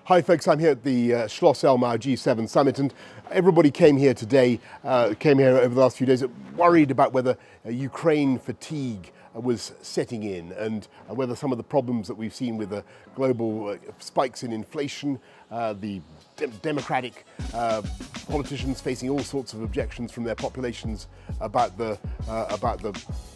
Hi folks, I'm here at the Schloss Elmau G7 summit, and everybody came here today, came here over the last few days, worried about whether Ukraine fatigue was setting in and whether some of the problems that we've seen with the global spikes in inflation, the democratic politicians facing all sorts of objections from their populations about the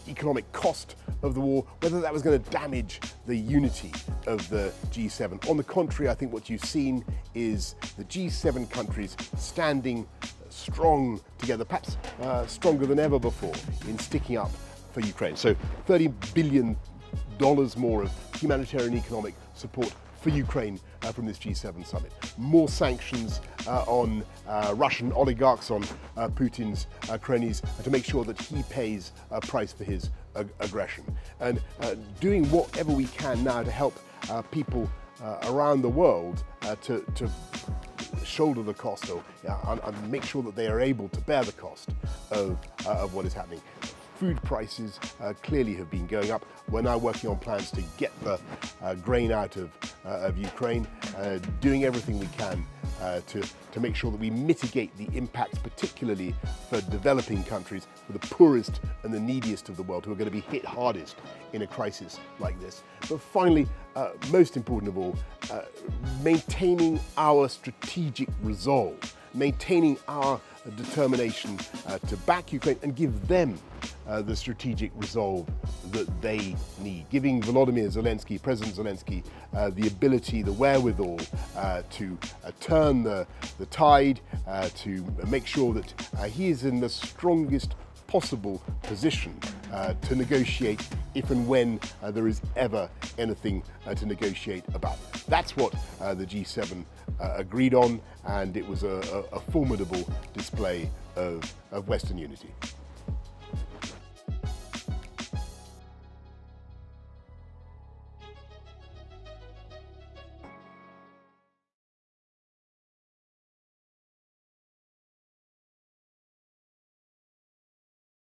economic cost of the war, whether that was going to damage the unity of the G7. On the contrary, I think what you've seen is the G7 countries standing strong together, perhaps stronger than ever before, in sticking up for Ukraine. So $30 billion more of humanitarian economic support for Ukraine from this G7 summit. More sanctions on Russian oligarchs, on Putin's cronies, to make sure that he pays a price for his aggression. And doing whatever we can now to help people around the world to shoulder the cost and make sure that they are able to bear the cost of what is happening. Food prices clearly have been going up. We're now working on plans to get the grain out of Ukraine, doing everything we can to make sure that we mitigate the impact, particularly for developing countries, for the poorest and the neediest of the world, who are going to be hit hardest in a crisis like this. But finally, most important of all, maintaining our strategic resolve, maintaining our determination to back Ukraine and give them the strategic resolve that they need. Giving Volodymyr Zelensky, President Zelensky, the ability, the wherewithal to turn the tide, to make sure that he is in the strongest possible position to negotiate if and when there is ever anything to negotiate about. That's what the G7 agreed on, and it was a formidable display of Western unity.